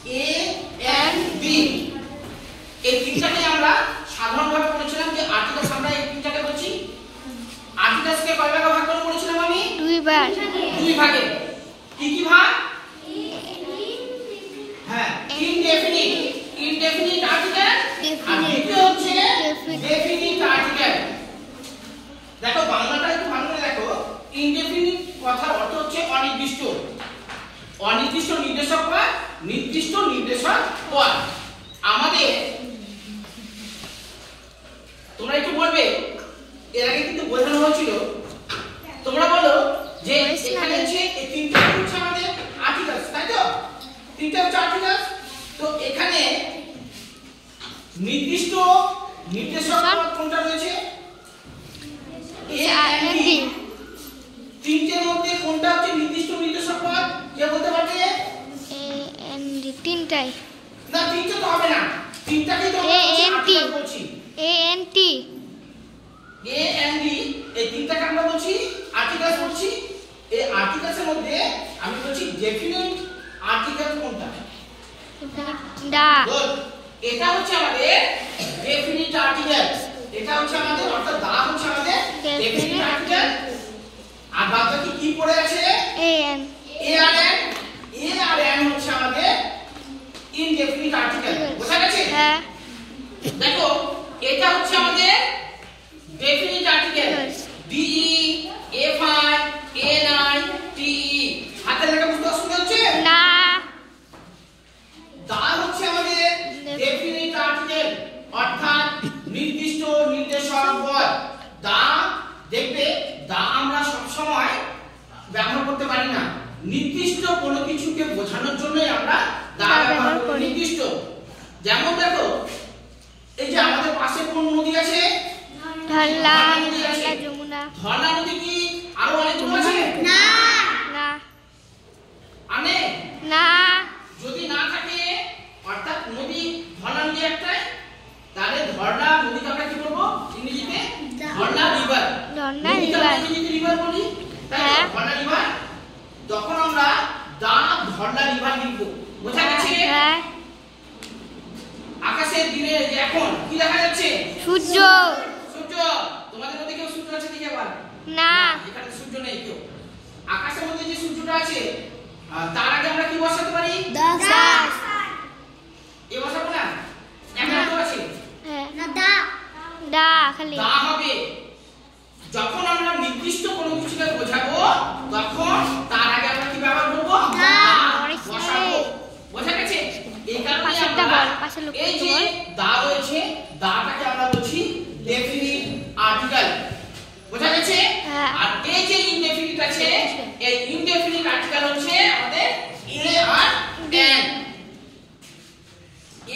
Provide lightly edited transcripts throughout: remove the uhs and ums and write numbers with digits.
A N B. এই তিনটাকে আমরা সাধারণভাবে বলেছিলাম যে আর্টিকেলস আমরা এই তিনটাকে বলছি। আর্টিকেলসকে কয় ভাগে ভাগ করে বলেছিলাম আমি? দুই ভাগে। কি কি ভাগ? হ্যাঁ, ইনডেফিনিট আর্টিকেল আর দ্বিতীয় হচ্ছে ডেফিনিট আর্টিকেল। দেখো বাংলাটা একটু ভালো করে দেখো। ইনডেফিনিট কথার অর্থ হচ্ছে অনির্দিষ্ট। অনির্দিষ্ট নির্দেশক পদ, নির্দিষ্ট নির্দেশক পদ। আমাদের তোমরা একটু বলবে, এর আগে কিন্তু বোঝানো হয়েছিল, তোমরা বলো যে এখানে হচ্ছে এই তিনটা হচ্ছে আমাদের আর্টিকেলস, তাই তো? তিনটা হচ্ছে আর্টিকেলস। তো এখানে নির্দিষ্ট নির্দেশক পদ কোনটা রয়েছে? A N D. তিনটের মধ্যে কোনটা হচ্ছে নির্দিষ্ট নির্দেশক পদ? কে বলতে পারবে? A N D. তিনটাই না, তিনটা তো হবে না। তিনটাকেই তো আমরা আর্টিকেল বলছি। A N T A N D, এই তিনটাকে আমরা বলছি আর্টিকেলস বলছি। এই আর্টিকেলসের মধ্যে আমি বলছি ডেফিনিট আর্টিকেল কোনটা? দা। এটা হচ্ছে আমাদের ডেফিনিট আর্টিকেল। এটা হচ্ছে আমাদের, অর্থাৎ দা হচ্ছে আমাদের ডেফিনিট আর্টিকেল। আর বাকি কি পড়ে আছে? এ আর এন হচ্ছে আমাদের ইনডেফিনিট আর্টিকেল। বোঝা গেছে? হ্যাঁ। দেখো এটা হচ্ছে আমাদের definite article. D E F I N I T E. হাতে লেখা বুঝতে অসুবিধা হচ্ছে? না। দা হচ্ছে আমাদের ডেফিনিট আর্টিকেল, অর্থাৎ নির্দিষ্ট নির্দেশক পদ। দা, দেখবে দা আমরা সব সময় ব্যবহার করতে পারি না। নির্দিষ্ট কোনো কিছুকে বোঝানোর জন্যই আমরা দা ব্যবহার করি। নির্দিষ্ট, যেমন দেখো এই যে আমাদের পাশে কোন নদী আছে? ধরলা, যমুনা। ধরলা নদী কি আরো অনেকগুলো আছে? না। আনে না। যদি না থাকে, অর্থাৎ নদী ধরলা নদী একটাই, তাহলে ধরলা নদীকে আমরা কি বলবো ইংরেজিতে? ধরলা রিভার। ইংরেজিতে রিভার বলি, তাই তো? ধরলা রিভার। যখন আমরা দা ধরলা রিভার লিখবো, বোঝা গেছে? হ্যাঁ। আকাশের দিনে এখন কি দেখা যাচ্ছে? সূর্য। সূর্য। তোমাদের মধ্যে কেউ সূর্য আছে দেখে আবার? না, এখানে সূর্য নেই কেউ। আকাশের মধ্যে যে সূর্যটা আছে, তার আগে আমরা কি বসাতে পারি? দা। এ বসাবো না? এখন তো আছে। হ্যাঁ। না, দা। দা খালি। দা হবে যখন আমরা নির্দিষ্ট কোনো কিছুকে বোঝাবো, তখন তার আগে আমরা কি ব্যবহার করব? দা বসাবো। বোঝা গেছে? এই কারণে আমরা এই যে দা রয়েছে, দাটাকে আমরা বলছি ডেফিনিট আর্টিকেল। বোঝা গেছে? আর এই যে ইনডেফিনিট আছে, এই ইনডেফিনিট আর্টিকেল হচ্ছে আমাদের এ আর এন।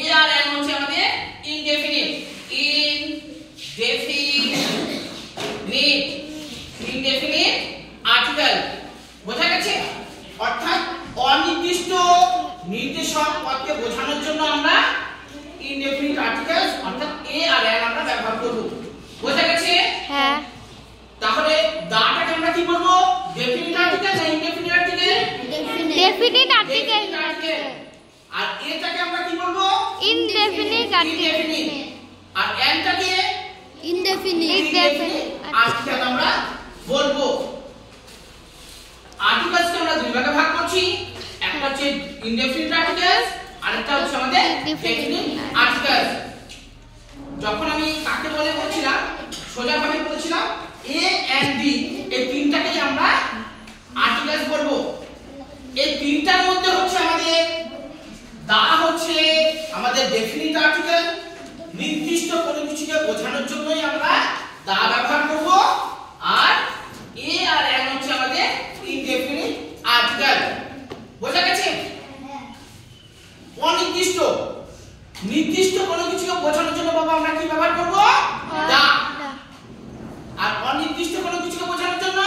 এ আর এন হচ্ছে আমাদের ইনডেফিনিট। Indefinite article. বোঝা গেছে? অর্থাৎ অনির্দিষ্ট নির্দেশক পদকে বোঝানোর জন্য আমরা ইনডেফিনিট আর্টিকেলস, অর্থাৎ এ আর এন আমরা ব্যবহার করব। বোঝা গেছে? হ্যাঁ। তাহলে দাটাকে আমরা কি বলবো? ডেফিনিট আর্টিকেল না ইনডেফিনিট আর্টিকেল? Definite article. আর এটাকে আমরা কি বলবো? Indefinite article. আর এনটাকে ইনডেফিনিট আর্টিকেল আমরা বলবো। আর্টিকেলসকে আমরা দুই ভাগে ভাগ করছি। একটা হচ্ছে ইনডেফিনিট আর্টিকেলস, আরেকটা হচ্ছে আমাদের ডেফিনিট আর্টিকেলস। যখন আমি কাকে বলে বলছিলাম, সোজা ভাবে বলছিলাম এ এন ডি, এই তিনটাকে আমরা আর্টিকেলস বলবো। এই তিনটার মধ্যে হচ্ছে আমাদের দা হচ্ছে আমাদের ডেফিনিট আর্টিকেল। নির্দিষ্ট কোনো কিছুকে বোঝানোর জন্যই আমরা দা ব্যবহার করব। আর এ আর এন হচ্ছে আমাদের ইনডেফিনিট আর্টিকেল। বোঝা গেছে? অনির্দিষ্ট, নির্দিষ্ট কোনো কিছুকে বোঝানোর জন্য বাবা আমরা কি ব্যবহার করব? দা। আর অনির্দিষ্ট কোনো কিছুকে বোঝানোর জন্য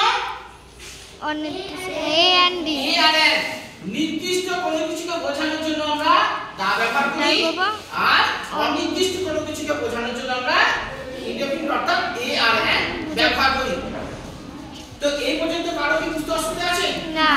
এ এন ডি। নির্দিষ্ট কোনো কিছুকে বোঝানোর জন্য আমরা দা ব্যবহার করি। আর অনির্দিষ্ট কোনো কিছুকে বোঝানোর জন্য আমরা ইনডেফিনিট অর্থাৎ এ আর এন ব্যবহার করি। তো এই পর্যন্ত কারো কি বুঝতে অসুবিধা আছে? না।